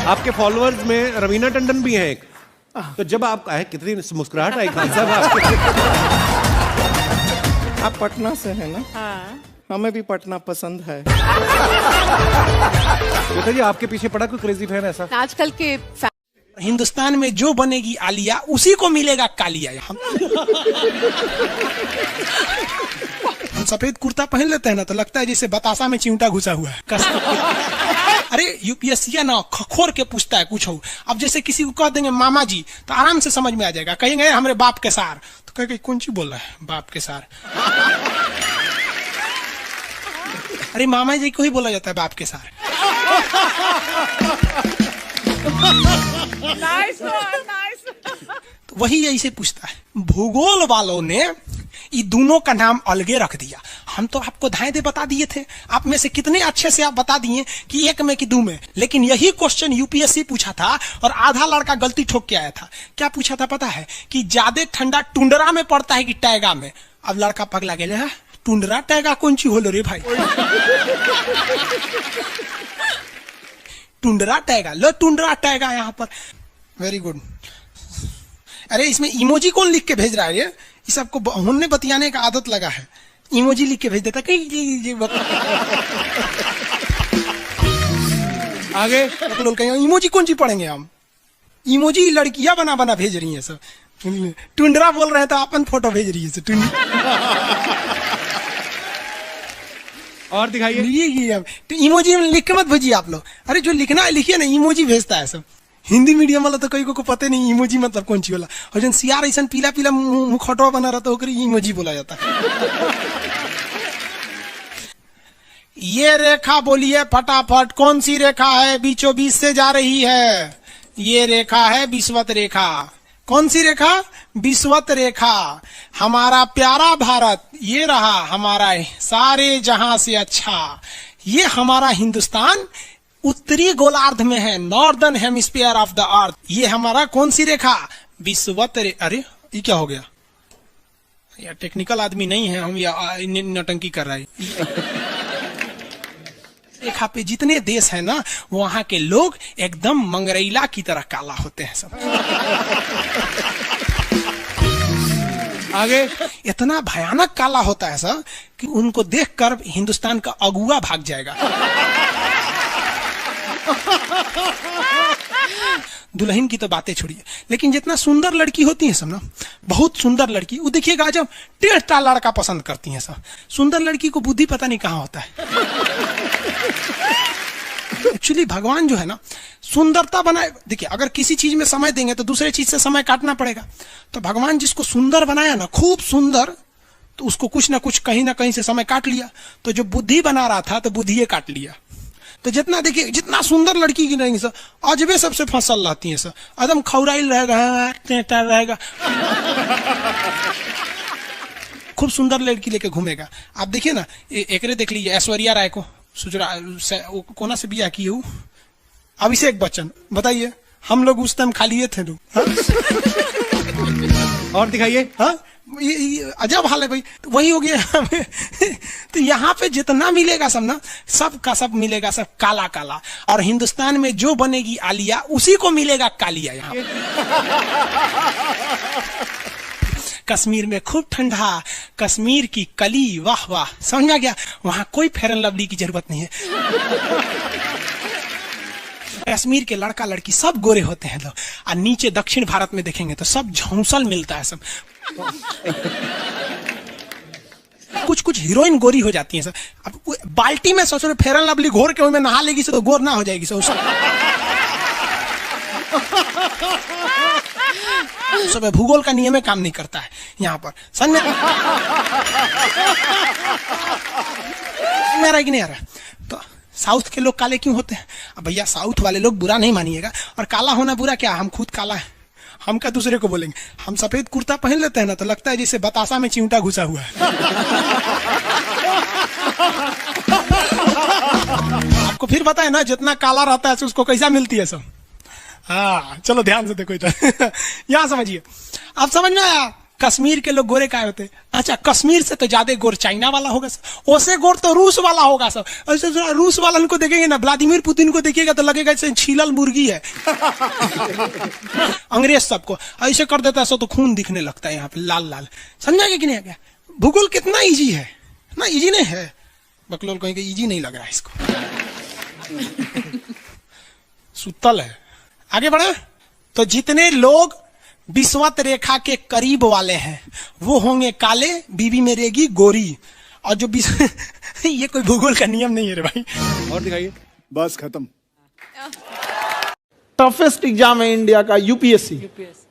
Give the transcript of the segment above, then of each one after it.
आपके फॉलोअर्स में रवीना टंडन भी हैं एक, तो जब आप आए कितनी मुस्कुराहट आई खान साहब आपके। आप पटना से हैं ना? हाँ। हमें भी पटना पसंद है। बताइए आपके पीछे पड़ा कोई क्रेजी फैन ऐसा? आजकल के हिंदुस्तान में जो बनेगी आलिया उसी को मिलेगा कालिया। हम सफेद कुर्ता पहन लेते हैं ना तो लगता है जैसे बतासा में चिमटा घुसा हुआ है। अरे यूपीएससी ना खोर के पूछता है कुछ हो। अब जैसे किसी को कह देंगे मामा जी तो आराम से समझ में आ जाएगा। कहेंगे हमारे बाप के सार तो कहेंगे कौन सी बोल रहा है बाप के सार। अरे मामा जी को ही बोला जाता है बाप के सार। नाइस तो वही ऐसे पूछता है। भूगोल वालों ने ये दोनों का नाम अलगे रख दिया। हम तो आपको धाए दे बता दिए थे। आप में से कितने अच्छे से आप बता दिए कि एक में कि दो में। लेकिन यही क्वेश्चन यूपीएससी पूछा था और आधा लड़का गलती ठोक के आया था। क्या पूछा था पता है? कि ज्यादा ठंडा टुंडरा में पड़ता है कि टैगा में। अब लड़का पगला गया है। टुंडरा टैगा कौन सी होलो रे भाई? टुंडरा टैगा लो, टुंडरा टैगा यहाँ पर। Very good. अरे इसमें इमोजी कौन लिख के भेज रहा है? ये सबको हमने बतियाने का आदत लगा है। इमोजी लिख के भेज देता कहीं आगे लोग कहेंगे इमोजी कौन सी पढ़ेंगे हम? इमोजी लड़कियां बना बना भेज रही हैं सब। टुंडरा बोल रहे हैं तो अपन फोटो भेज रही है। और दिखाइए। ये तो इमोजी लिख के मत भेजिए आप लोग। अरे जो लिखना है लिखिए ना, इमोजी भेजता है सब। हिंदी मीडियम वाला तो कई को पता नहीं इमोजी मतलब कौन सी वाला। और जन सियार ऐसा पीला पीला मुखौटवा बना रहता है इमोजी बोला जाता है। ये रेखा बोलिए फटाफट, कौन सी रेखा है बीचों बीच से जा रही है? ये रेखा है विषुवत रेखा। कौन सी रेखा? विषुवत रेखा। हमारा प्यारा भारत ये रहा हमारा सारे जहां से अच्छा। ये हमारा हिंदुस्तान उत्तरी गोलार्ध में है, northern hemisphere of the earth. ये हमारा कौन सी रेखा? विषुवत रेखा। अरे ये क्या हो गया यार? टेक्निकल आदमी नहीं है हम, या नौटंकी कर रहा है। रेखा पे जितने देश है ना वहां के लोग एकदम मंगरैला की तरह काला होते हैं सब। आगे इतना भयानक काला होता है सब कि उनको देखकर हिंदुस्तान का अगुआ भाग जाएगा। दुल्हन की तो बातें छोड़िए, लेकिन जितना सुंदर लड़की होती है सब ना, बहुत सुंदर लड़की, वो देखिएगा जब टेढ़ा लड़का पसंद करती है सब। सुंदर लड़की को बुद्धि पता नहीं कहाँ होता है। एक्चुअली भगवान जो है ना सुंदरता बनाए। देखिए अगर किसी चीज में समय देंगे तो दूसरे चीज से समय काटना पड़ेगा। तो भगवान जिसको सुंदर बनाया ना, खूब सुंदर, तो उसको कुछ ना कुछ कहीं ना कहीं से समय काट लिया। तो जो बुद्धि बना रहा था तो बुद्धि काट लिया। तो जितना देखिए जितना सुंदर लड़की की रहेंगी सर, अजबे सबसे फसल रहती है सर, एकदम खौराइल रहेगा। खूब सुंदर लड़की लेके घूमेगा। आप देखिए ना, एकरे देख लीजिए ऐश्वर्या राय को, कोना से बिया की हूँ, अभिषेक बच्चन। बताइए हम लोग उस टाइम खाली थे लोग। और दिखाइए। हाँ ये अजब हाल है भाई। तो वही हो गया। तो यहाँ पे जितना मिलेगा सब ना, सब का सब मिलेगा सब काला काला। और हिंदुस्तान में जो बनेगी आलिया उसी को मिलेगा कालिया। यहाँ कश्मीर में खूब ठंडा, कश्मीर की कली, वाह वाह, समझ में आ गया। वहां कोई फेयर एंड लवली की जरूरत नहीं है। कश्मीर के लड़का लड़की सब गोरे होते हैं लोग। और नीचे दक्षिण भारत में देखेंगे तो सब झौंसल मिलता है सब। कुछ कुछ हीरोइन गोरी हो जाती हैं सर। अब बाल्टी में सोचो फेयर एंड लवली घोर के में नहा लेगी तो गोर ना हो जाएगी सर। सब भूगोल का नियम काम नहीं करता है यहाँ पर। समझ में आ रहा है कि नहीं आ रहा? तो साउथ के लोग काले क्यों होते हैं? अब भैया साउथ वाले लोग बुरा नहीं मानिएगा। और काला होना बुरा क्या? हम खुद काला है, हम क्या दूसरे को बोलेंगे? हम सफेद कुर्ता पहन लेते हैं ना तो लगता है जैसे बतासा में चिमटा घुसा हुआ है। आपको फिर पता है ना जितना काला रहता है उसको कैसा मिलती है सब। हाँ चलो ध्यान से देखो इधर। यहाँ समझिए। अब समझ में आया कश्मीर के लोग गोरे काहे होते हैं? अच्छा, कश्मीर से तो ज्यादा गोर चाइना वाला होगा सर, ओसे गोर तो रूस वाला होगा सर। ऐसे रूस वाला को देखेंगे ना, व्लादिमीर पुतिन को देखिएगा तो लगेगा जैसे छीलल मुर्गी है। अंग्रेज सबको ऐसे कर देता है सो तो खून दिखने लगता है यहाँ पे लाल लाल। समझा कि नहीं? आ गया भूगोल कितना इजी है ना? इजी नहीं है, बकलोल कहेंगे इजी नहीं लग रहा है इसको। सुतल है। आगे बढ़े तो जितने लोग विषुवत रेखा के करीब वाले हैं वो होंगे काले, बीवी में रहेगी गोरी। और जो ये कोई भूगोल का नियम नहीं है रे भाई। और दिखाइए। बस खत्म। टफेस्ट एग्जाम है इंडिया का यूपीएससी,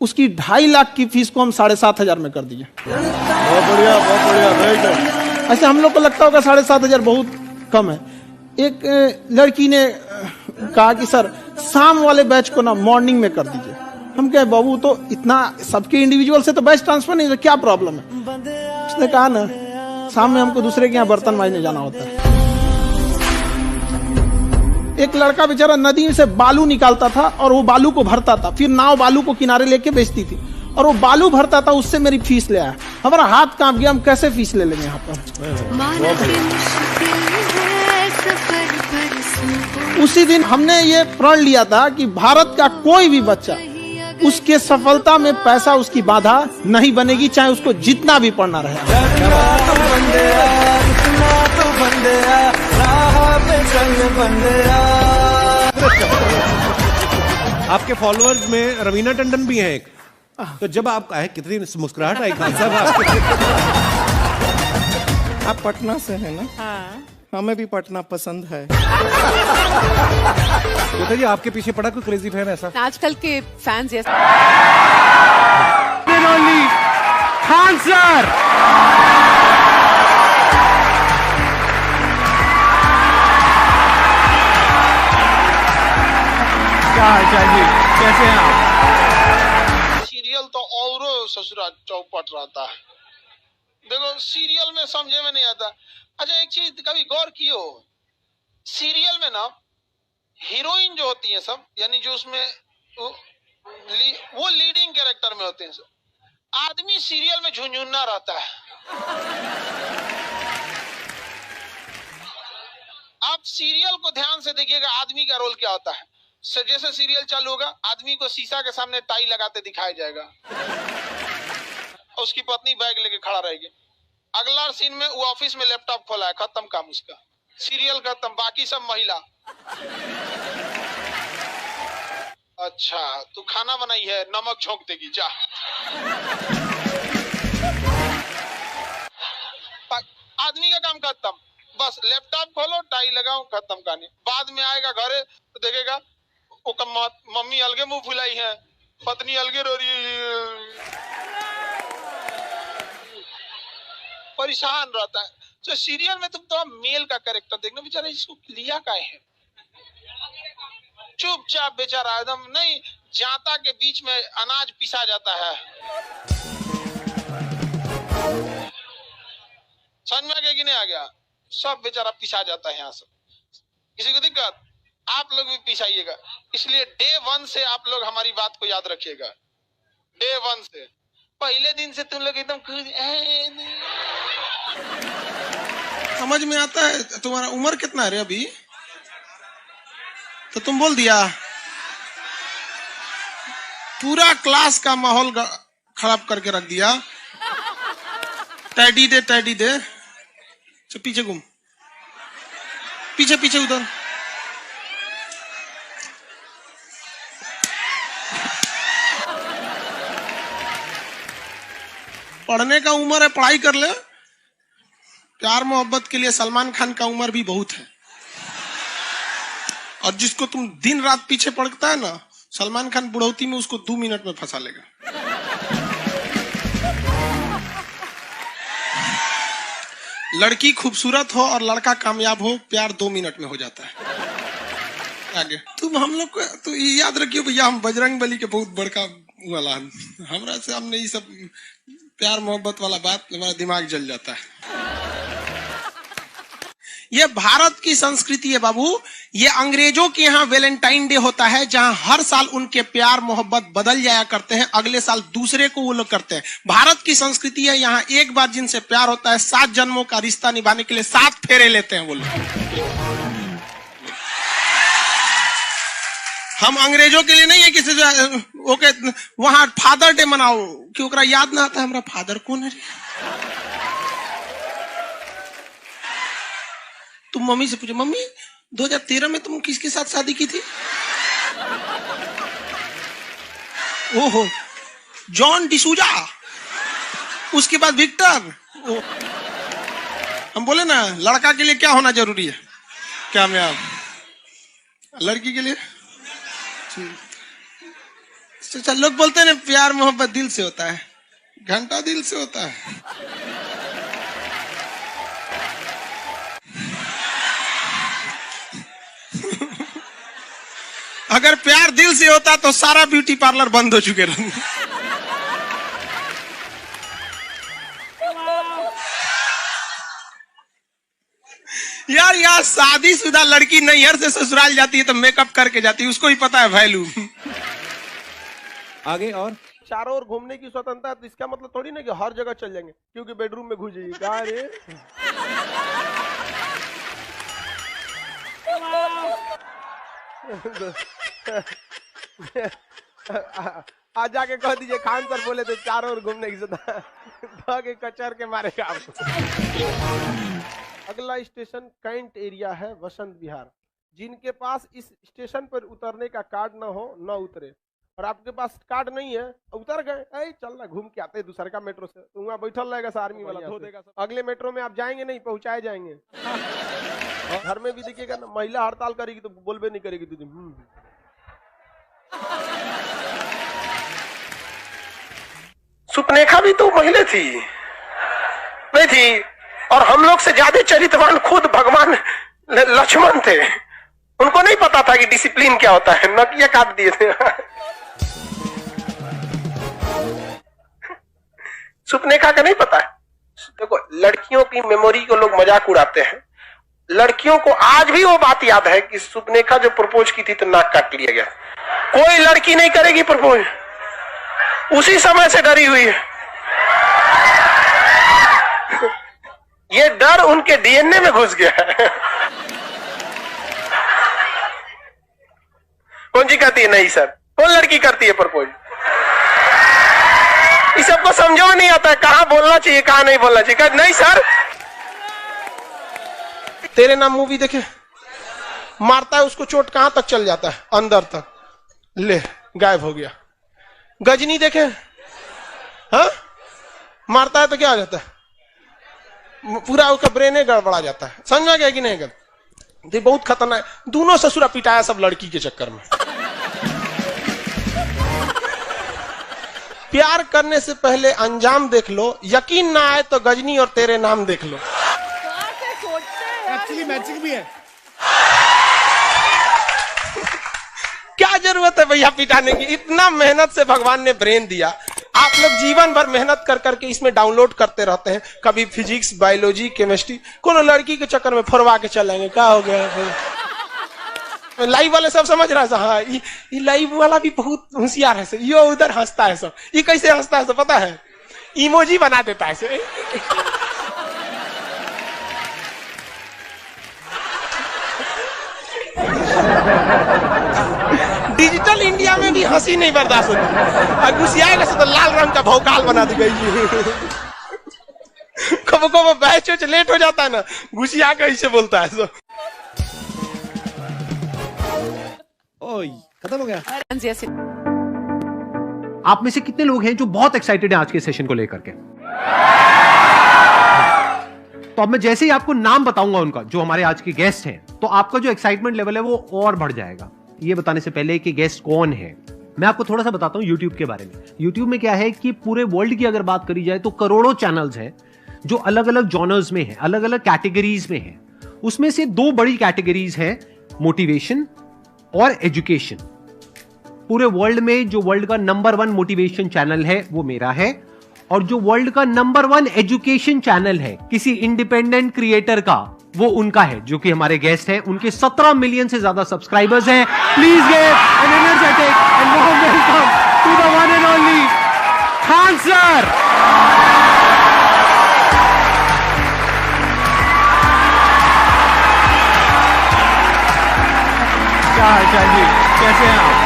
उसकी 2.5 लाख की फीस को हम 7,500 में कर दिए। बहुत बढ़िया, बहुत बढ़िया, वेरी गुड। ऐसे हम लोग को लगता होगा 7,500 बहुत कम है। एक लड़की ने कहा कि सर शाम वाले बैच को ना मॉर्निंग में कर दीजिए। हम कहे बाबू तो इतना सबके इंडिविजुअल से तो बैच ट्रांसफर नहीं, तो क्या प्रॉब्लम है? उसने कहा ना शाम में हमको दूसरे के यहाँ बर्तन मांजने जाना होता है। एक लड़का बेचारा नदी से बालू निकालता था और वो बालू को भरता था, फिर नाव बालू को किनारे लेके बेचती थी और वो बालू भरता था, उससे मेरी फीस ले आया। हमारा हाथ कांप गया, हम कैसे फीस ले लेंगे यहाँ पर। उसी दिन हमने ये प्रण लिया था कि भारत का कोई भी बच्चा उसके सफलता में पैसा उसकी बाधा नहीं बनेगी, चाहे उसको जितना भी पढ़ना रहे। आपके फॉलोअर्स में रवीना टंडन भी हैं एक। तो जब आप आए कितनी मुस्कुराहट आई खान साहब आपके। आप पटना से हैं ना? हाँ। हमें भी पटना पसंद है। तो जी आपके पीछे पड़ा कोई क्रेजी फैन ऐसा? आजकल के फैंस ये खान सर। क्या हाल जी, कैसे हैं आप? सीरियल तो और ससुरा चौपट रहता है। देखो सीरियल में समझे में नहीं आता। अच्छा एक चीज कभी गौर किए हो, सीरियल में ना हीरोइन जो होती है सब, यानी जो उसमें वो लीडिंग कैरेक्टर में होते हैं सब, आदमी सीरियल में झुंझुन्ना रहता है। आप सीरियल को ध्यान से देखिएगा, आदमी का रोल क्या होता है। जैसे सीरियल चालू होगा, आदमी को शीशा के सामने टाई लगाते दिखाया जाएगा, उसकी पत्नी बैग लेके खड़ा रहेगी। अगला सीन में वो ऑफिस में लैपटॉप खोला है, खत्म काम उसका, सीरियल खत्म, बाकी सब महिला। अच्छा तू खाना बनाई है, नमक झोंक देगी जा। आदमी का काम खत्म, बस लैपटॉप खोलो, टाई लगाओ, खत्म कहानी। बाद में आएगा घरे तो देखेगा वो मम्मी अलगे मुंह फुलाई है, पत्नी अलगे रो रही है, परेशान रहता है। तो सीरियल में तुम तो मेल का कैरेक्टर देखना, बेचारा इसको लिया क्या है, चुपचाप बेचारा एकदम नहीं जाता के बीच में अनाज पिसा जाता है। समझ में आ गया कि नहीं आ गया? सब बेचारा पिसा जाता है यहाँ से। किसी को दिक्कत? आप लोग भी पिसाइएगा। इसलिए डे 1 से आप लोग हमारी बात को याद रखिएगा। डे 1 से पहले दिन से तुम लोग एकदम समझ में आता है। तुम्हारा उम्र कितना है रे अभी? तो तुम बोल दिया। पूरा क्लास का माहौल खराब करके रख दिया। टैडी दे, टैडी दे। तो पीछे घूम, पीछे पीछे उधर। पढ़ने का उम्र है, पढ़ाई कर ले। प्यार मोहब्बत के लिए सलमान खान का उम्र भी बहुत है। और जिसको तुम दिन रात पीछे पड़ता है ना, सलमान खान बुढ़ौती में उसको 2 मिनट में फंसा लेगा। लड़की खूबसूरत हो और लड़का कामयाब हो, प्यार 2 मिनट में हो जाता है। आगे तुम हम लोग को तो याद रखियो भैया, हम बजरंग बली के बहुत बड़का वाला, हमरा से हमने ये सब प्यार मोहब्बत वाला बात, हमारा दिमाग जल जाता है। ये भारत की संस्कृति है बाबू। ये अंग्रेजों के यहाँ वैलेंटाइन डे होता है, जहां हर साल उनके प्यार मोहब्बत बदल जाया करते हैं, अगले साल दूसरे को वो लोग करते हैं। भारत की संस्कृति है, यहाँ एक बार जिनसे प्यार होता है 7 जन्मों का रिश्ता निभाने के लिए 7 फेरे लेते हैं वो लोग। हम अंग्रेजों के लिए नहीं है किसी ओके वहां फादर डे मनाओ कि ओकरा याद ना आता है हमारा फादर कौन है। तुम मम्मी से पूछो, मम्मी 2013 में तुम किसके साथ शादी की थी? ओहो, जॉन डिसूजा, उसके बाद विक्टर। हम बोले ना लड़का के लिए क्या होना जरूरी है, कामयाब, लड़की के लिए चल। लोग बोलते हैं ना प्यार मोहब्बत दिल से होता है, घंटा दिल से होता है। अगर प्यार दिल से होता तो सारा ब्यूटी पार्लर बंद हो चुके रहते। यार यार शादीशुदा लड़की नैहर से ससुराल जाती है तो मेकअप करके जाती है, उसको ही पता है वैल्यू। आगे और चारों ओर घूमने की स्वतंत्रता है, तो इसका मतलब थोड़ी ना कि हर जगह चल जाएंगे क्योंकि बेडरूम में घुस जाइए। कहा रे आज जाके कह दीजिए खान सर बोले थे चारों ओर घूमने की स्वतंत्रता के कचर के मारेगा आपको। अगला स्टेशन कैंट एरिया है, वसंत विहार। जिनके पास इस स्टेशन पर उतरने का कार्ड ना हो न उतरे, और आपके पास कार्ड नहीं है उतर गए, चल ना घूम के आते दूसरे का मेट्रो से, तो वहाँ बैठल रहेगा आर्मी वाला धो देगा। अगले मेट्रो में आप जाएंगे नहीं, पहुंचाए जाएंगे। घर में भी देखिएगा ना, महिला हड़ताल करेगी तो बोलबे नहीं करेगी दीदी। सुपनेखा भी तो महिला थी नहीं थी, और हम लोग से ज्यादा चरित्रवान खुद भगवान लक्ष्मण थे। उनको नहीं पता था कि डिसिप्लिन क्या होता है, नकिया काट दिए थे। सुपनेखा का नहीं पता है। देखो लड़कियों की मेमोरी को लोग मजाक उड़ाते हैं, लड़कियों को आज भी वो बात याद है कि सुपनेखा जो प्रपोज की थी तो नाक काट लिया गया। कोई लड़की नहीं करेगी प्रपोज, उसी समय से डरी हुई है। ये डर उनके डीएनए में घुस गया है। कौन जी कहती है नहीं सर, कौन लड़की करती है प्रपोज? इस सबको समझो नहीं आता है कहां बोलना चाहिए कहां नहीं बोलना चाहिए। नहीं सर, तेरे नाम मूवी देखे, मारता है उसको चोट कहां तक चल जाता है, अंदर तक, ले गायब हो गया। गजनी देखे, हाँ मारता है तो क्या हो जाता है, पूरा उसका ब्रेन गड़बड़ा जाता है। समझ में गया कि नहीं? ये बहुत खतरनाक। दोनों ससुरा पिटाया सब लड़की के चक्कर में। प्यार करने से पहले अंजाम देख लो, यकीन ना आए तो गजनी और तेरे नाम देख लो। एक्चुअली मैचिंग भी है। क्या जरूरत है भैया पिटाने की? इतना मेहनत से भगवान ने ब्रेन दिया, आप लोग जीवन भर मेहनत कर करके इसमें डाउनलोड करते रहते हैं, कभी फिजिक्स, बायोलॉजी, केमिस्ट्री। कोनो लड़की के चक्कर में फरवा के चलेंगे, क्या हो गया? लाइव वाले सब समझ रहा है, हाँ ये लाइव वाला भी बहुत होशियार है, ये उधर हंसता है सब। ये कैसे हंसता है सब पता है? इमोजी बना देता है से। डिजिटल इंडिया में भी हंसी नहीं बर्दाश्त होती, गुस्सियाएगा तो लाल रंग का भौकाल बना दी गई। कब कब बैच लेट हो जाता है ना, गुस्सिया कैसे बोलता है सब। ओए खत्म हो गया। आप में से कितने लोग हैं जो बहुत एक्साइटेड हैं आज के सेशन को लेकर के? तो अब मैं जैसे ही आपको नाम बताऊंगा उनका, जो हमारे आज के गेस्ट हैं, तो आपका जो एक्साइटमेंट लेवल है वो और बढ़ जाएगा। ये बताने से पहले कि गेस्ट कौन है, मैं आपको थोड़ा सा बताता हूं यूट्यूब के बारे में। यूट्यूब में क्या है कि पूरे वर्ल्ड की अगर बात करी जाए तो करोड़ों चैनल्स हैं जो अलग अलग जॉनर्स में हैं, अलग अलग कैटेगरीज में हैं। उसमें से 2 बड़ी कैटेगरीज हैं, मोटिवेशन और एजुकेशन। पूरे वर्ल्ड में जो वर्ल्ड का नंबर 1 मोटिवेशन चैनल है वो मेरा है, और जो वर्ल्ड का नंबर 1 एजुकेशन चैनल है किसी इंडिपेंडेंट क्रिएटर का, वो उनका है, जो कि हमारे गेस्ट हैं। उनके 17 मिलियन से ज्यादा सब्सक्राइबर्स हैं। Please give an energetic and warm welcome to the one and only Khan sir. क्या हाल चाल जी, कैसे हैं आप?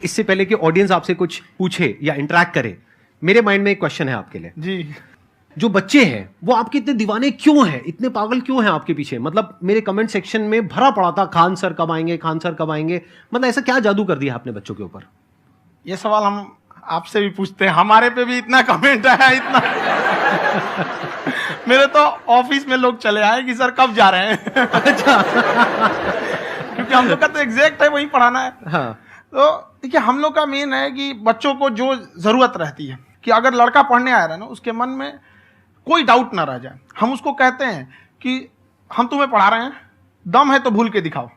इससे पहले कि ऑडियंस आपसे कुछ पूछे या इंटरेक्ट करे, मेरे माइंड में एक क्वेश्चन है आपके लिए। जी। जो बच्चे हैं वो आपके इतने दीवाने क्यों हैं, इतने पागल क्यों हैं आपके पीछे? मतलब मेरे कमेंट सेक्शन में भरा पड़ा था, खान सर कब आएंगे, खान सर कब आएंगे। मतलब ऐसा क्या जादू कर दिया आपने बच्चों के ऊपर? ये सवाल हम आपसे भी पूछते हैं, हमारे पे भी इतना कमेंट आया, इतना मेरे तो ऑफिस में लोग चले आए कि सर कब जा रहे हैं। अच्छा। क्योंकि हम लोग का तो एग्जैक्ट है, वही पढ़ाना है। हाँ। तो देखिए, हम लोग का मेन है कि बच्चों को जो जरूरत रहती है कि अगर लड़का पढ़ने आ रहा है ना, उसके मन में कोई डाउट ना रह जाए। हम उसको कहते हैं कि हम तुम्हें पढ़ा रहे हैं, दम है तो भूल के दिखाओ,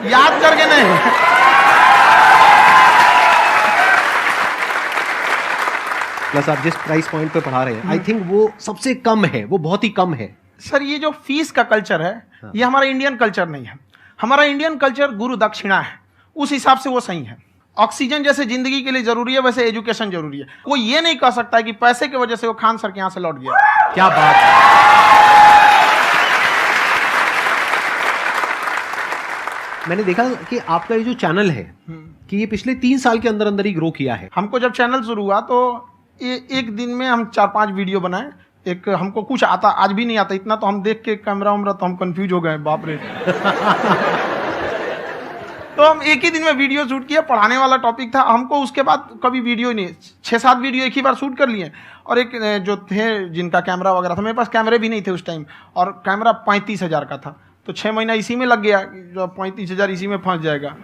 याद करके नहीं। प्लस आप जिस प्राइस पॉइंट पे पढ़ा रहे हैं, आई थिंक वो सबसे कम है, वो बहुत ही कम है। सर, ये जो फीस का कल्चर है, ये हमारा इंडियन कल्चर नहीं है। हमारा इंडियन कल्चर गुरु दक्षिणा है, उस हिसाब से वो सही है। ऑक्सीजन जैसे जिंदगी के लिए जरूरी है, वैसे एजुकेशन जरूरी है। कोई ये नहीं कह सकता है कि पैसे की वजह से वो खान सर के यहां से लौट गया। क्या बात है। मैंने देखा कि आपका ये जो चैनल है कि ये पिछले 3 साल के अंदर अंदर ही ग्रो किया है। हमको जब चैनल शुरू हुआ तो एक दिन में हम 4-5 वीडियो बनाए। एक हमको कुछ आता, आज भी नहीं आता इतना, तो हम देख के कैमरा उमरा तो हम कंफ्यूज हो गए, बाप रे। तो हम एक ही दिन में वीडियो शूट किया, पढ़ाने वाला टॉपिक था हमको। उसके बाद कभी वीडियो ही नहीं, 6-7 वीडियो एक ही बार शूट कर लिए। और एक जो थे जिनका कैमरा वगैरह था, मेरे पास कैमरे भी नहीं थे उस टाइम, और कैमरा 35,000 का था, तो 6 महीना इसी में लग गया। जो 35,000 इसी में फंस जाएगा।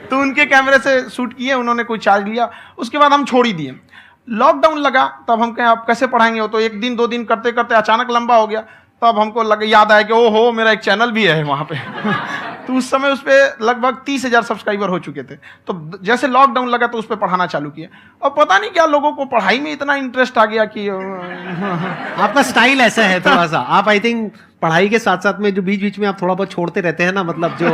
तो उनके कैमरे से शूट किए, उन्होंने कोई चार्ज लिया, उसके बाद हम छोड़ ही दिए। लॉकडाउन लगा, तब हम कहें आप कैसे पढ़ाएंगे, वो तो 1 दिन 2 दिन करते करते अचानक लंबा हो गया। तब हमको याद आया कि ओहो, मेरा एक चैनल भी है वहां पे। तो उस समय उस पर लगभग 30,000 सब्सक्राइबर हो चुके थे। तो जैसे लॉकडाउन लगा तो उस पर पढ़ाना चालू किया, और पता नहीं क्या लोगों को पढ़ाई में इतना इंटरेस्ट आ गया कि आपका स्टाइल ऐसा है थोड़ा सा। आप आई थिंक पढ़ाई के साथ साथ में जो बीच बीच में आप थोड़ा बहुत छोड़ते रहते हैं ना, मतलब जो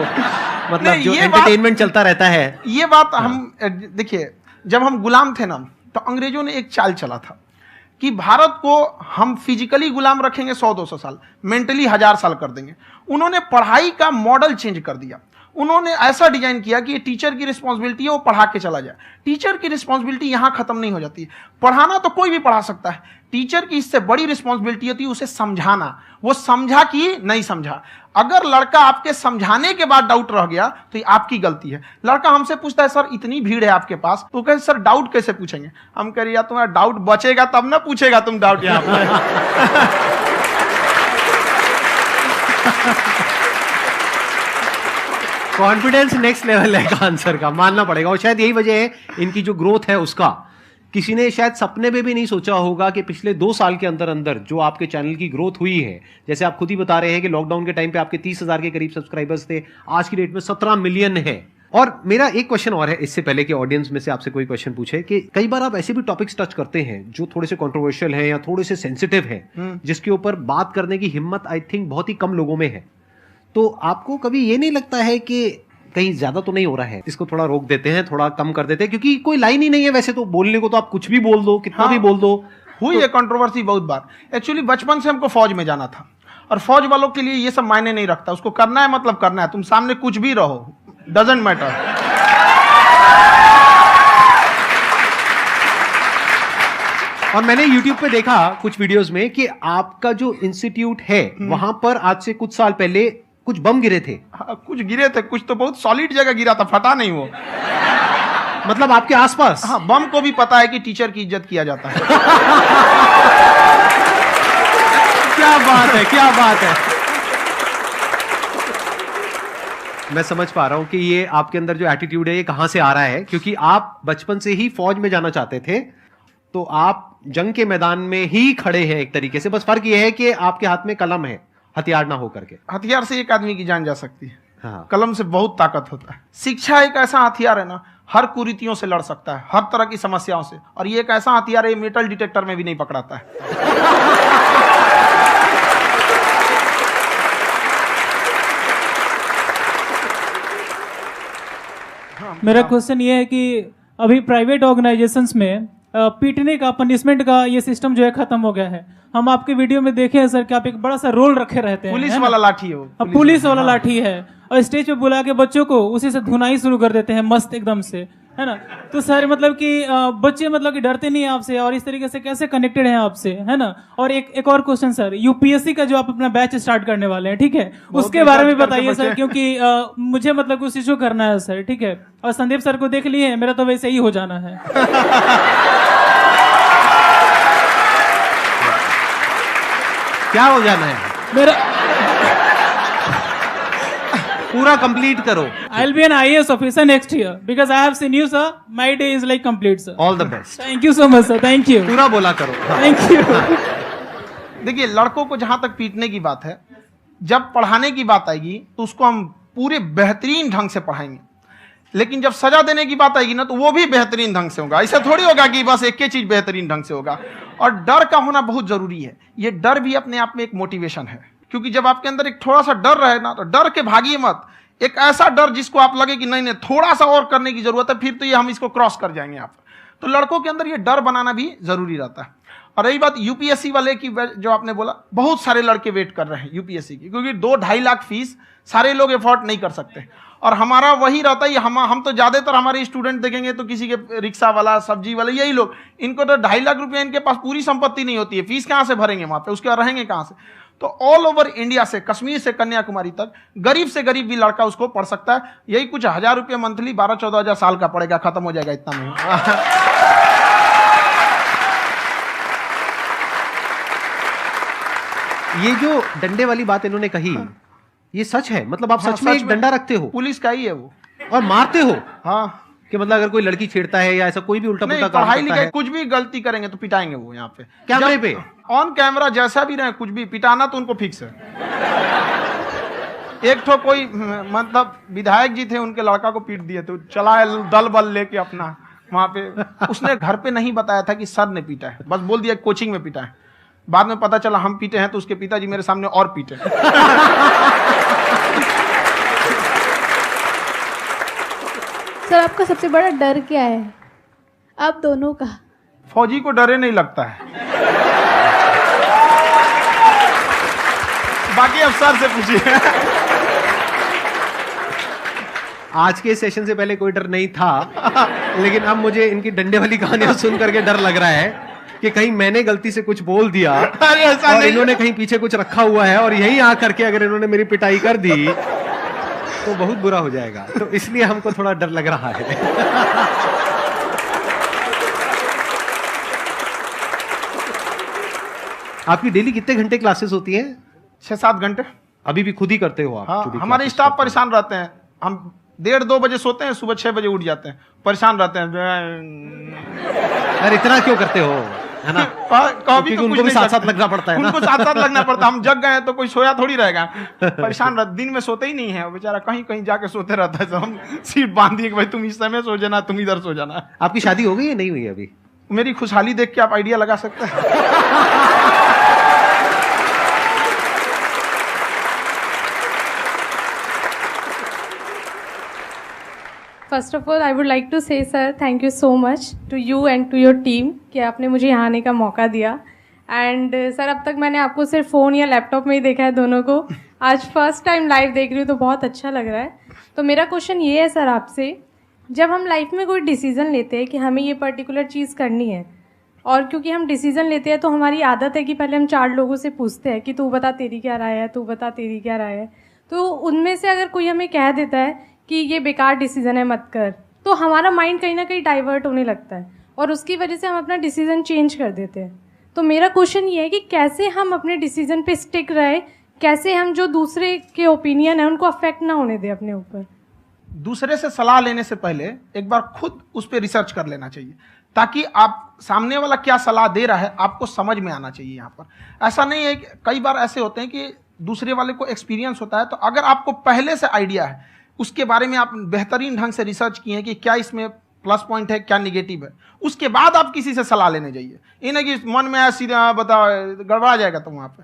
एंटरटेनमेंट चलता रहता है। ये बात हम देखिए, जब हम गुलाम थे ना, तो अंग्रेजों ने एक चाल चला था कि भारत को हम फिजिकली गुलाम रखेंगे 100-200 साल, मेंटली 1000 साल कर देंगे। उन्होंने पढ़ाई का मॉडल चेंज कर दिया। उन्होंने ऐसा डिजाइन किया कि ये टीचर की रिस्पॉन्सिबिलिटी है, वो पढ़ा के चला जाए। टीचर की रिस्पॉन्सिबिलिटी यहां खत्म नहीं हो जाती। पढ़ाना तो कोई भी पढ़ा सकता है, टीचर की इससे बड़ी रिस्पॉन्सिबिलिटी होती है उसे समझाना। वो समझा कि नहीं समझा। अगर लड़का आपके समझाने के बाद डाउट रह गया तो ये आपकी गलती है। लड़का हमसे पूछता है, सर इतनी भीड़ है आपके पास, तो कहते सर डाउट कैसे पूछेंगे? हम कह रहे यार तुम्हारा डाउट बचेगा तब ना पूछेगा तुम डाउट यहाँ पे। कॉन्फिडेंस नेक्स्ट लेवल है खान सर का, मानना पड़ेगा। और शायद यही वजह है इनकी जो ग्रोथ है उसका। किसी ने शायद सपने में भी नहीं सोचा होगा कि पिछले 2 साल के अंदर अंदर जो आपके चैनल की ग्रोथ हुई है, जैसे आप खुद ही बता रहे हैं कि लॉकडाउन के टाइम पे आपके 30,000 के करीब सब्सक्राइबर्स थे, आज की डेट में 17 मिलियन है। और मेरा एक क्वेश्चन और है, इससे पहले कि ऑडियंस में से आपसे कोई क्वेश्चन पूछे, कि कई बार आप ऐसे भी टॉपिक्स टच करते हैं जो थोड़े से कंट्रोवर्शियल हैं या थोड़े से सेंसिटिव हैं, जिसके ऊपर बात करने की हिम्मत आई थिंक बहुत ही कम लोगों में है। तो आपको कभी ये नहीं लगता है कि कहीं ज्यादा तो नहीं हो रहा है, इसको थोड़ा रोक देते हैं, थोड़ा कम कर देते हैं? क्योंकि कोई लाइन ही नहीं है वैसे तो बोलने को, तो आप कुछ भी बोल दो, कितना भी बोल दो। हुई है कंट्रोवर्सी बहुत बार। एक्चुअली बचपन से हमको फौज में जाना था, और फौज वालों के लिए ये सब मायने नहीं रखता। उसको करना है मतलब करना है, तुम सामने कुछ भी रहो, डजंट मैटर। और मैंने YouTube पे देखा कुछ वीडियोस में कि आपका जो इंस्टीट्यूट है वहां पर आज से कुछ साल पहले कुछ बम गिरे थे। हाँ, कुछ गिरे थे, कुछ तो बहुत सॉलिड जगह गिरा था, फटा नहीं वो। मतलब आपके आसपास? हाँ, बम को भी पता है कि टीचर की इज्जत किया जाता है। क्या बात है, क्या बात है। मैं समझ पा रहा हूं कि ये आपके अंदर जो एटीट्यूड है ये कहां से आ रहा है, क्योंकि आप बचपन से ही फौज में जाना चाहते थे, तो आप जंग के मैदान में ही खड़े हैं एक तरीके से, बस फर्क यह है कि आपके हाथ में कलम है, हथियार ना हो करके। हथियार से एक आदमी की जान जा सकती है, हाँ। कलम से बहुत ताकत होता है। शिक्षा एक ऐसा हथियार है ना, हर कुरीतियों से लड़ सकता है, हर तरह की समस्याओं से। और ये एक ऐसा हथियार है, मेटल डिटेक्टर में भी नहीं पकड़ाता है। मेरा क्वेश्चन ये है कि अभी प्राइवेट ऑर्गेनाइजेशंस में पीटने का, पनिशमेंट का ये सिस्टम जो है खत्म हो गया है। हम आपके वीडियो में देखे हैं सर कि आप एक बड़ा सा रोल रखे रहते हैं, पुलिस वाला लाठी है वो, पुलिस वाला लाठी है, और स्टेज पे बुला के बच्चों को उसी से धुनाई शुरू कर देते हैं मस्त एकदम से, है ना। तो सर मतलब कि बच्चे मतलब कि डरते नहीं हैं आपसे, और इस तरीके से कैसे कनेक्टेड हैं आपसे, है ना। और एक और क्वेश्चन सर, यूपीएससी का जो आप अपना बैच स्टार्ट करने वाले हैं, ठीक है, उसके बारे में बताइए सर, क्योंकि मुझे मतलब कुछ इशू करना है सर, ठीक है। और संदीप सर को देख लिए, मेरा तो वैसे ही हो जाना है। क्या हो जाना है? मेरा पूरा कंप्लीट करो। I'll be an IAS officer next year because I have seen you, sir. My day is like complete, sir. All the best. Thank you so much, sir. Thank you. पूरा बोला करो। Thank you. देखिए, लड़कों को जहां तक पीटने की बात है, जब पढ़ाने की बात आएगी तो उसको हम पूरे बेहतरीन ढंग से पढ़ाएंगे। लेकिन जब सजा देने की बात आएगी ना, तो वो भी बेहतरीन ढंग से होगा। ऐसा थोड़ी होगा कि बस एक ही चीज बेहतरीन ढंग से होगा। और डर का होना बहुत जरूरी है। ये डर भी अपने आप में एक मोटिवेशन है, क्योंकि जब आपके अंदर एक थोड़ा सा डर रहे ना, तो डर के भागिए मत। एक ऐसा डर जिसको आप लगे कि नहीं नहीं थोड़ा सा और करने की जरूरत है, फिर तो ये हम इसको क्रॉस कर जाएंगे यहाँ पर। तो लड़कों के अंदर ये डर बनाना भी जरूरी रहता है। और रही बात यूपीएससी वाले की, जो आपने बोला, बहुत सारे लड़के वेट कर रहे हैं यूपीएससी की, क्योंकि 2-2.5 लाख फीस सारे लोग एफोर्ड नहीं कर सकते। और हमारा वही रहता है, हम तो ज्यादातर हमारे स्टूडेंट देखेंगे तो किसी के रिक्शा वाला, सब्जी वाला, यही लोग, इनको तो 2.5 लाख रुपया, इनके पास पूरी संपत्ति नहीं होती है, फीस कहाँ से भरेंगे वहां पे, उसके बाद रहेंगे कहाँ से। तो ऑल ओवर इंडिया से, कश्मीर से कन्याकुमारी तक, गरीब से गरीब भी लड़का उसको पढ़ सकता है। यही कुछ 1000 रुपये मंथली, 12-14 हजार साल का पड़ेगा, खत्म हो जाएगा इतना में। ये जो डंडे वाली बात इन्होंने कही, ये सच है? मतलब आप सच में एक डंडा रखते हो? पुलिस का ही है वो। और मारते हो? हाँ। कि मतलब अगर कोई लड़की छेड़ता है या ऐसा कोई भी उल्टा पुल्टा काम पढ़ाई करता लिखाई है, कुछ भी गलती करेंगे तो पिटाएंगे वो यहाँ पे, कैमरे पे, ऑन कैमरा, जैसा भी रहे, कुछ भी पिटाना तो उनको फिक्स है। एक तो कोई मतलब विधायक जी थे, उनके लड़का को पीट दिए, तो चला है दल बल लेके अपना वहां पे। उसने घर पे नहीं बताया था कि सर ने पीटा है, बस बोल दिया कोचिंग में पीटा है। बाद में पता चला हम पीटे हैं, तो उसके पिताजी मेरे सामने और पीटे। सर आपका सबसे बड़ा डर क्या है, आप दोनों का? फौजी को डरे नहीं लगता है, बाकी अफसर से पूछिए। आज के सेशन से पहले कोई डर नहीं था, लेकिन अब मुझे इनकी डंडे वाली कहानियां सुन करके डर लग रहा है कि कहीं मैंने गलती से कुछ बोल दिया और इन्होंने कहीं पीछे कुछ रखा हुआ है, और यही आ करके अगर इन्होंने मेरी पिटाई कर दी तो बहुत बुरा हो जाएगा। तो इसलिए हमको थोड़ा डर लग रहा है। आपकी डेली कितने घंटे क्लासेस होती हैं? 6-7 घंटे। अभी भी खुद ही करते हो आप? हाँ, हमारे स्टाफ परेशान रहते हैं। हम 1:30-2 बजे सोते हैं, सुबह 6 बजे उठ जाते हैं, परेशान रहते हैं। यार इतना क्यों करते हो, है ना? कभी तो उनको भी साथ साथ लगना पड़ता है ना? उनको साथ साथ लगना पड़ता है। हम जग गए तो कोई सोया थोड़ी रहेगा, परेशान रहते, दिन में सोते ही नहीं है बेचारा, कहीं कहीं जाके सोते रहता है। हम सीट बांध दिए कि भाई तुम इस समय सो जाना, तुम इधर सो जाना। आपकी शादी हो गई या नहीं हुई अभी? मेरी खुशहाली देख के आप आइडिया लगा सकते हैं। First of all I would like to say sir thank you so much to you and to your team कि आपने मुझे यहाँ आने का मौका दिया। एंड सर अब तक मैंने आपको सिर्फ फ़ोन या लैपटॉप में ही देखा है दोनों को, आज फर्स्ट टाइम लाइव देख रही हूँ तो बहुत अच्छा लग रहा है। तो मेरा क्वेश्चन ये है सर आपसे, जब हम लाइफ में कोई डिसीज़न लेते हैं कि हमें ये पर्टिकुलर चीज़ करनी है, और क्योंकि हम डिसीज़न लेते हैं तो हमारी आदत है कि पहले हम 4 लोगों से पूछते हैं कि तू बता तेरी क्या राय है, तू बता तेरी क्या राय है। तो उनमें से अगर कोई हमें कह देता है कि ये बेकार डिसीजन है मत कर, तो हमारा माइंड कहीं ना कहीं डाइवर्ट होने लगता है और उसकी वजह से हम अपना डिसीजन चेंज कर देते हैं। तो मेरा क्वेश्चन ये है कि कैसे हम अपने डिसीजन पे स्टिक रहे, कैसे हम जो दूसरे के ओपिनियन है उनको अफेक्ट ना होने दें अपने ऊपर। दूसरे से सलाह लेने से पहले एक बार खुद उस पर रिसर्च कर लेना चाहिए, ताकि आप सामने वाला क्या सलाह दे रहा है आपको समझ में आना चाहिए। यहाँ पर ऐसा नहीं है कि कई बार ऐसे होते हैं कि दूसरे वाले को एक्सपीरियंस होता है, तो अगर आपको पहले से आइडिया है, उसके बारे में आप बेहतरीन ढंग से रिसर्च किए हैं कि क्या इसमें प्लस पॉइंट है क्या निगेटिव है, उसके बाद आप किसी से सलाह लेने जाइए। ये नहीं कि मन में ऐसी बताओ गड़बड़ा जाएगा। तो वहाँ पे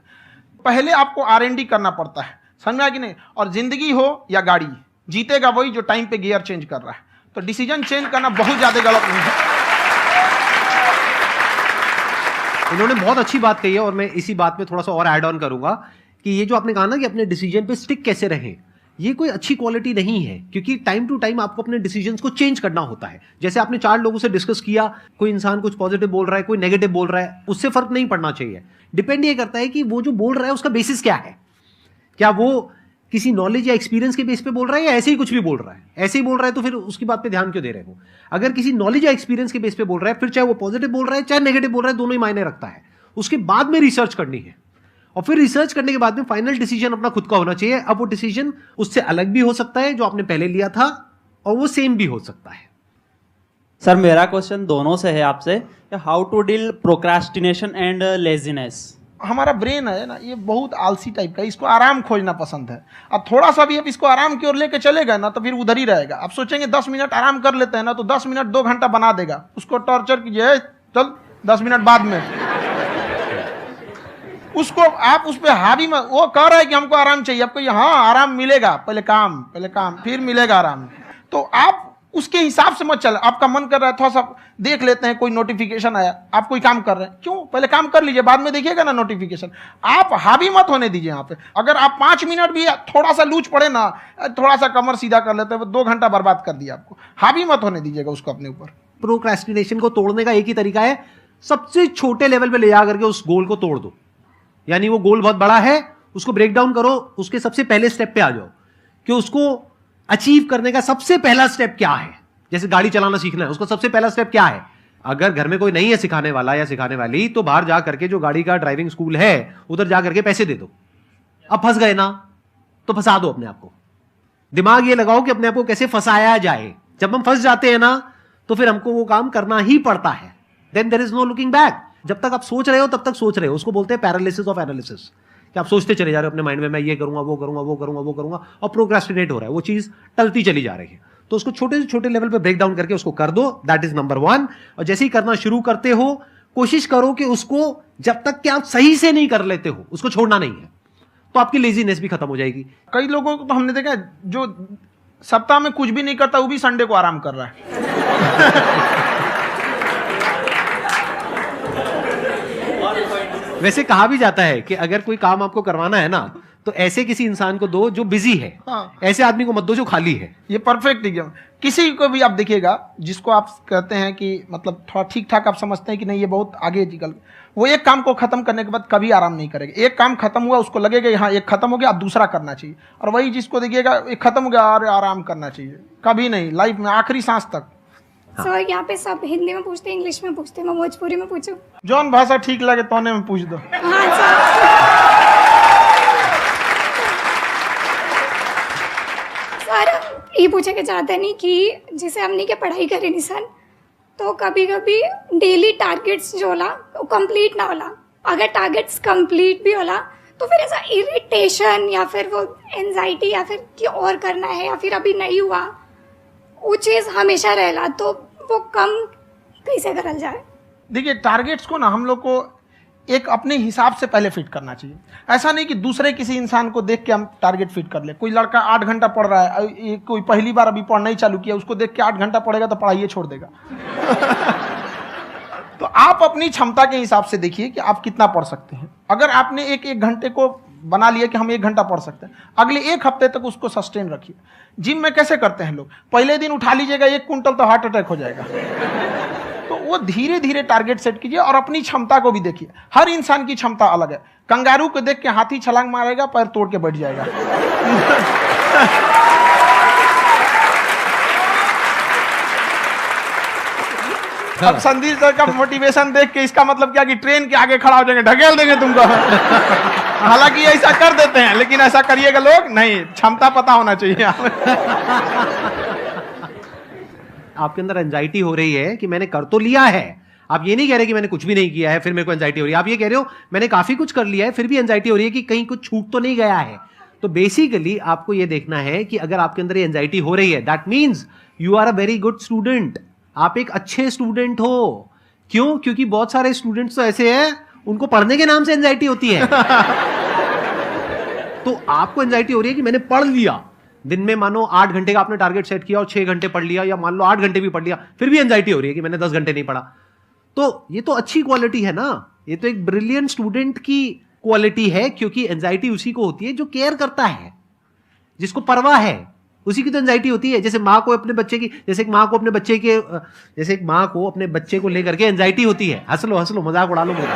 पहले आपको R&D करना पड़ता है, समझ में आया कि नहीं। और जिंदगी हो या गाड़ी, जीतेगा वही जो टाइम पे गियर चेंज कर रहा है। तो डिसीजन चेंज करना बहुत ज्यादा गलत नहीं है। इन्होंने बहुत अच्छी बात कही है और मैं इसी बात में थोड़ा सा और ऐड ऑन करूंगा कि ये जो आपने कहा ना कि अपने डिसीजन पे स्टिक कैसे रहें, ये कोई अच्छी क्वालिटी नहीं है, क्योंकि टाइम टू टाइम आपको अपने डिसीजंस को चेंज करना होता है। जैसे आपने 4 लोगों से डिस्कस किया, कोई इंसान कुछ पॉजिटिव बोल रहा है, कोई नेगेटिव बोल रहा है, उससे फर्क नहीं पड़ना चाहिए। डिपेंड ये करता है कि वो जो बोल रहा है उसका बेसिस क्या है। क्या वो किसी नॉलेज या एक्सपीरियंस के बेस पे बोल रहा है या ऐसे ही कुछ भी बोल रहा है? ऐसे ही बोल रहा है तो फिर उसकी बात पे ध्यान क्यों दे रहे हो? अगर किसी नॉलेज या एक्सपीरियंस के बेस पे बोल रहा है, फिर चाहे वो पॉजिटिव बोल रहा है चाहे नेगेटिव बोल रहा है, दोनों ही मायने रखता है। उसके बाद में रिसर्च करनी है और फिर रिसर्च करने के बाद में फाइनल डिसीजन अपना खुद का होना चाहिए। अब वो डिसीजन उससे अलग भी हो सकता है जो आपने पहले लिया था, और वो सेम भी हो सकता है। सर मेरा क्वेश्चन दोनों से है आपसे, how to deal procrastination and laziness. हमारा ब्रेन है ना, ये बहुत आलसी टाइप का, इसको आराम खोजना पसंद है। अब थोड़ा सा भी अब इसको आराम की ओर लेके चलेगा ना तो फिर उधर ही रहेगा। आप सोचेंगे 10 मिनट आराम कर लेते हैं ना, तो 10 मिनट 2 घंटा बना देगा। उसको टॉर्चर कीजिए, चल 10 मिनट बाद में उसको आप उस पर हावी में, वो कह रहा है कि हमको आराम चाहिए, आपको हाँ आराम मिलेगा, पहले काम फिर मिलेगा आराम। तो आप उसके हिसाब से मत चल। आपका मन कर रहा है थोड़ा सा देख लेते हैं, कोई नोटिफिकेशन आया, आप कोई काम कर रहे हैं, क्यों पहले काम कर लीजिए, बाद में देखिएगा ना नोटिफिकेशन। आप हावी मत होने दीजिए यहाँ पे। अगर आप 5 मिनट भी थोड़ा सा लूज पड़े ना, थोड़ा सा कमर सीधा कर लेते हैं, वो 2 घंटा बर्बाद कर दिया आपको। हावी मत होने दीजिएगा उसको अपने ऊपर। प्रोक्रेस्टिनेशन को तोड़ने का एक ही तरीका है, सबसे छोटे लेवल पे ले जा करके उस गोल को तोड़ दो। यानी वो गोल बहुत बड़ा है, उसको ब्रेक डाउन करो, उसके सबसे पहले स्टेप पे आ जाओ कि उसको अचीव करने का सबसे पहला स्टेप क्या है। जैसे गाड़ी चलाना सीखना है, उसका सबसे पहला स्टेप क्या है। अगर घर में कोई नहीं है सिखाने वाला या सिखाने वाली, तो बाहर जा करके जो गाड़ी का ड्राइविंग स्कूल है उधर जा करके पैसे दे दो। अब फंस गए ना तो फंसा दो अपने आप को। दिमाग ये लगाओ कि अपने आप को कैसे फंसाया जाए। जब हम फंस जाते हैं ना तो फिर हमको वो काम करना ही पड़ता है। Then there is no looking back. जब तक आप सोच रहे हो तब तक सोच रहे हो, उसको बोलते हैं पैरालिसिस ऑफ एनालिसिस, कि आप सोचते चले जा रहे हो अपने माइंड में, मैं ये करूंगा वो करूंगा वो करूंगा वो करूंगा, और प्रोक्रेस्टिनेट हो रहा है, वो चीज टलती चली जा रही है। तो उसको छोटे से छोटे लेवल पे ब्रेक डाउन करके उसको कर दो, दैट इज नंबर 1। और जैसे ही करना शुरू करते हो, कोशिश करो कि उसको जब तक कि आप सही से नहीं कर लेते हो उसको छोड़ना नहीं है, तो आपकी लेजीनेस भी खत्म हो जाएगी। कई लोगों को तो हमने देखा जो सप्ताह में कुछ भी नहीं करता, वो भी संडे को आराम कर रहा है। वैसे कहा भी जाता है कि अगर कोई काम आपको करवाना है ना, तो ऐसे किसी इंसान को दो जो बिजी है। हाँ। ऐसे आदमी को मत दो जो खाली है। ये परफेक्ट एग्जाम। किसी को भी आप देखिएगा जिसको आप कहते हैं कि मतलब थोड़ा ठीक ठाक आप समझते हैं कि नहीं ये बहुत आगे निकल, वो एक काम को खत्म करने के बाद कभी आराम नहीं करेगा। एक काम खत्म हुआ उसको लगेगा हाँ एक खत्म हो गया, अब दूसरा करना चाहिए। और वही जिसको देखिएगा एक खत्म हो गया और आराम करना चाहिए, कभी नहीं, लाइफ में आखिरी सांस तक। सर यहाँ पे सब हिंदी में पूछते हैं, इंग्लिश में पूछते हैं, मैं भोजपुरी में पूछूं? जौन भाषा ठीक लगे तोने में पूछ दो। हाँ सर। सर ये पूछे के चाहते नहीं कि जैसे हमने के पढ़ाई करे निशान, तो कभी कभी डेली टारगेट्स जो होला वो कंप्लीट ना होला। अगर टारगेट्स कंप्लीट भी होला तो फिर ऐसा इरिटेशन या फिर वो एंजाइटी या फिर कि और करना है या फिर अभी नहीं हुआ, वो चीज़ हमेशा रहेला, तो वो कम कैसे करल जाए? देखिए टारगेट्स को ना हम लोग को एक अपने हिसाब से पहले फिट करना चाहिए। ऐसा नहीं कि दूसरे किसी इंसान को देख के हम टारगेट फिट कर ले। कोई लड़का 8 घंटा पढ़ रहा है, कोई पहली बार अभी पढ़ना ही चालू किया, उसको देख के 8 घंटा पढ़ेगा तो पढ़ाई छोड़ देगा। तो आप अपनी क्षमता के हिसाब से देखिए कि आप कितना पढ़ सकते हैं। अगर आपने एक घंटे को बना लिया कि हम 1 घंटा पढ़ सकते हैं, अगले 1 हफ्ते तक उसको सस्टेन रखिए। जिम में कैसे करते हैं लोग, पहले दिन उठा लीजिएगा 1 कुंटल तो हार्ट अटैक हो जाएगा। तो वो धीरे धीरे टारगेट सेट कीजिए और अपनी क्षमता को भी देखिए। हर इंसान की क्षमता अलग है। कंगारू को देख के हाथी छलांग मारेगा, पैर तोड़ के बैठ जाएगा। अब संदीप सर का मोटिवेशन देख के इसका मतलब क्या कि ट्रेन के आगे खड़ा हो जाएंगे, ढकेल देंगे तुमको। हालांकि ऐसा कर देते हैं, लेकिन ऐसा करिएगा लोग नहीं, क्षमता पता होना चाहिए। आपके अंदर एंजाइटी हो रही है कि मैंने कर तो लिया है, आप ये नहीं कह रहे कि मैंने कुछ भी नहीं किया है फिर मेरे को एंजाइटी हो रही है, आप ये कह रहे हो मैंने काफी कुछ कर लिया है फिर भी एंजाइटी हो रही है कि कहीं कुछ छूट तो नहीं गया है। तो बेसिकली आपको ये देखना है कि अगर आपके अंदर ये एंजाइटी हो रही है, that means you are a very good student, आप एक अच्छे स्टूडेंट हो। क्यों? क्योंकि बहुत सारे स्टूडेंट्स तो ऐसे हैं उनको पढ़ने के नाम से एंजाइटी होती है। तो आपको एंजाइटी हो रही है कि मैंने पढ़ लिया, दिन में मानो 8 घंटे का आपने टारगेट सेट किया और 6 घंटे पढ़ लिया, या मान लो 8 घंटे भी पढ़ लिया, फिर भी एंजाइटी हो रही है कि मैंने 10 घंटे नहीं पढ़ा। तो ये तो अच्छी क्वालिटी है ना, ये तो एक ब्रिलियंट स्टूडेंट की क्वालिटी है, क्योंकि एंजाइटी उसी को होती है जो केयर करता है, जिसको परवाह है, उसी की तो एंजाइटी होती है। जैसे माँ को अपने बच्चे की, जैसे एक माँ को अपने बच्चे को लेकर के एंजाइटी होती है। हंस लो मजाक उड़ा लो मेरा।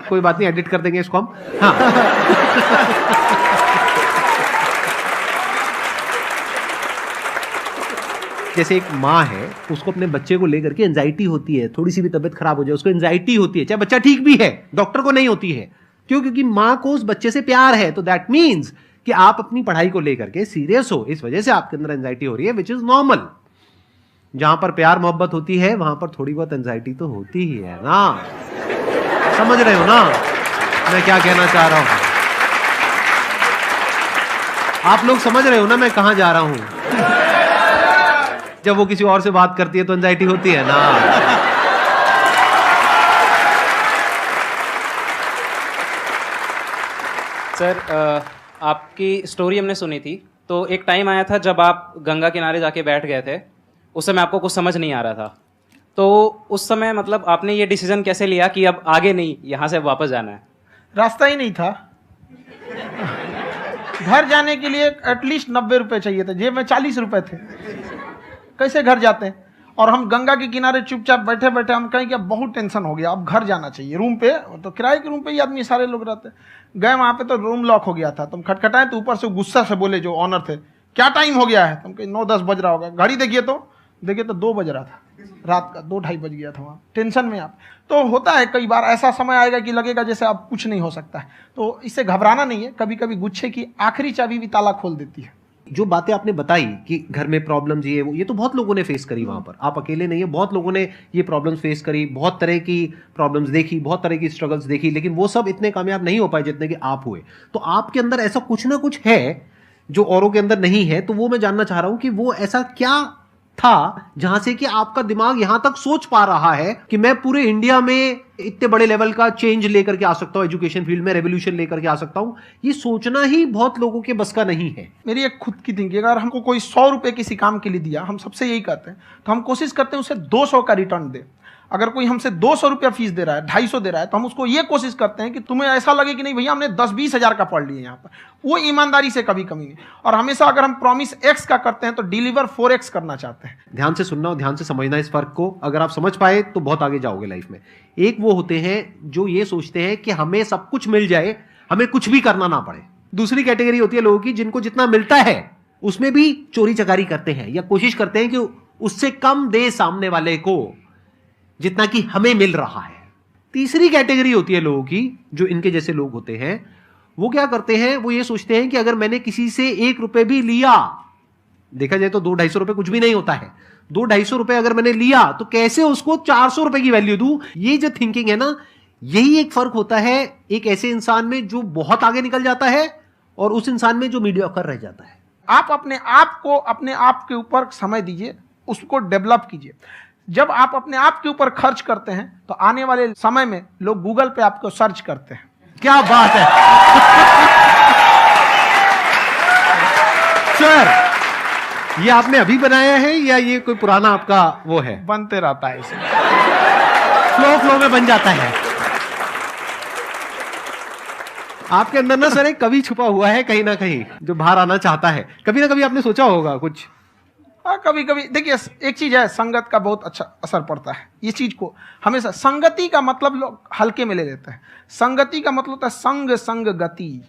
कोई बात नहीं, एडिट कर देंगे इसको हम। हाँ। जैसे एक माँ है, उसको अपने बच्चे को लेकर के एंजाइटी होती है, थोड़ी सी भी तबीयत खराब हो जाए उसको एंजाइटी होती है, चाहे बच्चा ठीक भी है, डॉक्टर को नहीं होती है। क्यों? क्योंकि माँ को उस बच्चे से प्यार है। तो दैट मीन्स कि आप अपनी पढ़ाई को लेकर के सीरियस हो, इस वजह से आपके अंदर एंजाइटी हो रही है, विच इज नॉर्मल। जहां पर प्यार मोहब्बत होती है वहां पर थोड़ी बहुत एंजाइटी तो होती ही है ना। समझ रहे हो ना मैं क्या कहना चाह रहा हूं? आप लोग समझ रहे हो ना मैं कहां जा रहा हूं? जब वो किसी और से बात करती है तो एंजाइटी होती है ना। सर, आपकी स्टोरी हमने सुनी थी, तो एक टाइम आया था जब आप गंगा किनारे जाके बैठ गए थे, उस समय आपको कुछ समझ नहीं आ रहा था। तो उस समय मतलब आपने ये डिसीजन कैसे लिया कि अब आगे नहीं, यहाँ से वापस जाना है? रास्ता ही नहीं था। घर जाने के लिए एटलीस्ट 90 रुपए चाहिए थे, जेब में 40 रुपए थे, कैसे घर जाते हैं? और हम गंगा के किनारे चुपचाप बैठे बैठे हम कहें कि अब बहुत टेंशन हो गया, अब घर जाना चाहिए। रूम पे तो किराए के रूम पे ही आदमी सारे लोग रहते, गए वहाँ पे तो रूम लॉक हो गया था। तुम खटखटाए तो ऊपर से गुस्सा से बोले जो ऑनर थे, क्या टाइम हो गया है? तुम कहे 9-10 बज रहा होगा। घड़ी देखिए तो 2 बज रहा था रात का, 2-2:30 बज गया था वहाँ। टेंशन में आप तो होता है, कई बार ऐसा समय आएगा कि लगेगा जैसे अब कुछ नहीं हो सकता है। तो इससे घबराना नहीं है, कभी कभी गुच्छे की आखिरी चाबी भी ताला खोल देती है। जो बातें आपने बताई कि घर में प्रॉब्लम्स ये तो बहुत लोगों ने फेस करी वहां पर, आप अकेले नहीं है, बहुत लोगों ने ये प्रॉब्लम्स फेस करी, बहुत तरह की प्रॉब्लम्स देखी, बहुत तरह की स्ट्रगल्स देखी, लेकिन वो सब इतने कामयाब नहीं हो पाए जितने कि आप हुए। तो आपके अंदर ऐसा कुछ ना कुछ है जो औरों के अंदर नहीं है। तो वो मैं जानना चाह रहा हूं कि वो ऐसा क्या था जहां से कि आपका दिमाग यहां तक सोच पा रहा है कि मैं पूरे इंडिया में इतने बड़े लेवल का चेंज लेकर के आ सकता हूं, एजुकेशन फील्ड में रेवोल्यूशन लेकर के आ सकता हूं। ये सोचना ही बहुत लोगों के बस का नहीं है। मेरी एक खुद की थिंकिंग, अगर हमको कोई 100 रुपए किसी काम के लिए दिया, हम सबसे यही कहते हैं, तो हम कोशिश करते हैं उसे 200 का रिटर्न दे। अगर कोई हमसे 200 रुपया फीस दे रहा है, 250 दे रहा है, तो हम उसको ये कोशिश करते हैं कि तुम्हें ऐसा लगे कि नहीं भैया हमने 10-20 हज़ार का पढ़ लिया यहाँ पर। वो ईमानदारी से कभी कमी नहीं। और हमेशा अगर हम प्रॉमिस एक्स का करते हैं तो डिलीवर 4x करना चाहते हैं। ध्यान से सुनना और ध्यान से समझना इस फर्क को, अगर आप समझ पाए तो बहुत आगे जाओगे लाइफ में। एक वो होते हैं जो ये सोचते हैं कि हमें सब कुछ मिल जाए, हमें कुछ भी करना ना पड़े। दूसरी कैटेगरी होती है लोगों की जिनको जितना मिलता है उसमें भी चोरी चकारी करते हैं या कोशिश करते हैं कि उससे कम दे सामने वाले को जितना कि हमें मिल रहा है। तीसरी कैटेगरी होती है लोगों की, जो इनके जैसे लोग होते हैं, वो क्या करते हैं, वो ये सोचते हैं कि अगर मैंने किसी से 1 रुपए भी लिया, देखा जाए तो 200-250 रुपए कुछ भी नहीं होता है, 200-250 रुपए अगर मैंने लिया तो कैसे उसको 400 रुपए की वैल्यू दूं। ये जो थिंकिंग है ना, यही एक फर्क होता है एक ऐसे इंसान में जो बहुत आगे निकल जाता है और उस इंसान में जो मीडियोकर रह जाता है। आप अपने आप को अपने आप के ऊपर समय दीजिए, उसको डेवलप कीजिए। जब आप अपने आप के ऊपर खर्च करते हैं तो आने वाले समय में लोग गूगल पे आपको सर्च करते हैं। क्या बात है सर, ये आपने अभी बनाया है या ये कोई पुराना आपका वो है? बनते रहता है, इसमें फ्लो में बन जाता है। आपके अंदर ना सर एक कवि छुपा हुआ है कहीं ना कहीं जो बाहर आना चाहता है। कभी ना कभी आपने सोचा होगा कुछ। हाँ, कभी कभी देखिए, एक चीज है, संगत का बहुत अच्छा असर पड़ता है। ये चीज को हमेशा, संगति का मतलब लोग हल्के में ले लेते हैं। संगति का मतलब होता है संग संग गति।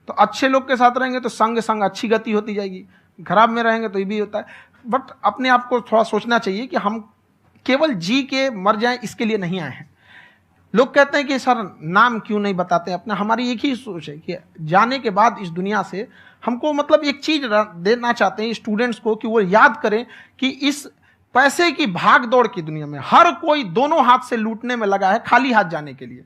तो अच्छे लोग के साथ रहेंगे तो संग संग अच्छी गति होती जाएगी, खराब में रहेंगे तो ये भी होता है। बट अपने आप को थोड़ा सोचना चाहिए कि हम केवल जी के मर जाएं इसके लिए नहीं आए हैं। लोग कहते हैं कि सर नाम क्यों नहीं बताते अपना। हमारी एक ही सोच है कि जाने के बाद इस दुनिया से हमको मतलब एक चीज देना चाहते हैं स्टूडेंट्स को कि वो याद करें कि इस पैसे की भाग दौड़ की दुनिया में हर कोई दोनों हाथ से लूटने में लगा है खाली हाथ जाने के लिए,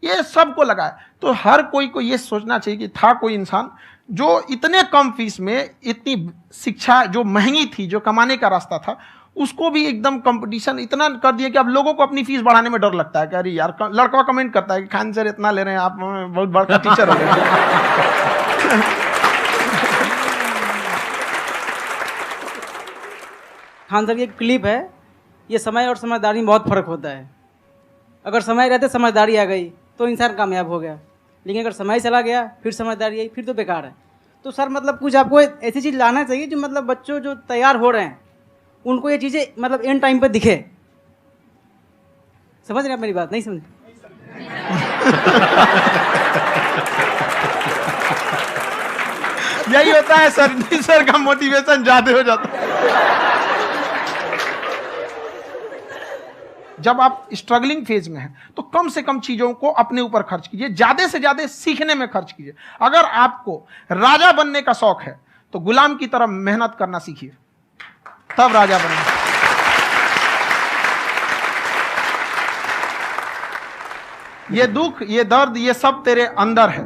ये सबको लगा है। तो हर कोई को ये सोचना चाहिए कि था कोई इंसान जो इतने कम फीस में इतनी शिक्षा जो महंगी थी, जो कमाने का रास्ता था, उसको भी एकदम कंपटीशन इतना कर दिया कि अब लोगों को अपनी फीस बढ़ाने में डर लगता है कि अरे यार, लड़का कमेंट करता है कि खान सर इतना ले रहे हैं, आप बहुत बड़ा टीचर हो गए। खान सर की एक क्लिप है, ये समय और समझदारी में बहुत फर्क होता है। अगर समय रहते समझदारी आ गई तो इंसान कामयाब हो गया, लेकिन अगर समय चला गया फिर समझदारी आई फिर तो बेकार है। तो सर मतलब कुछ आपको ऐसी चीज़ लाना चाहिए जो मतलब बच्चों जो तैयार हो रहे हैं उनको ये चीज़ें मतलब एंड टाइम पे दिखे। समझ रहे हैं आप मेरी बात? नहीं समझ? यही होता है सर, सर का मोटिवेशन ज्यादा हो जाता है। जब आप स्ट्रगलिंग फेज में हैं तो कम से कम चीजों को अपने ऊपर खर्च कीजिए, ज्यादा से ज्यादा सीखने में खर्च कीजिए। अगर आपको राजा बनने का शौक है तो गुलाम की तरह मेहनत करना सीखिए, तब राजा बनेंगे। ये दुख, ये दर्द, ये सब तेरे अंदर है।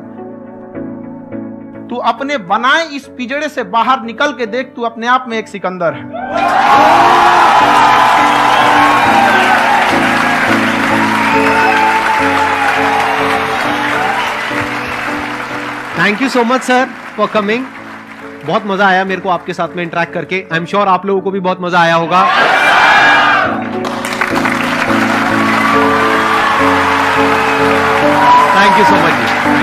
तू अपने बनाए इस पिंजड़े से बाहर निकल के देख, तू अपने आप में एक सिकंदर है। Thank you so much sir for coming. बहुत मजा आया मेरे को आपके साथ में इंटरेक्ट करके। आई एम श्योर आप लोगों को भी बहुत मजा आया होगा। Thank you so much.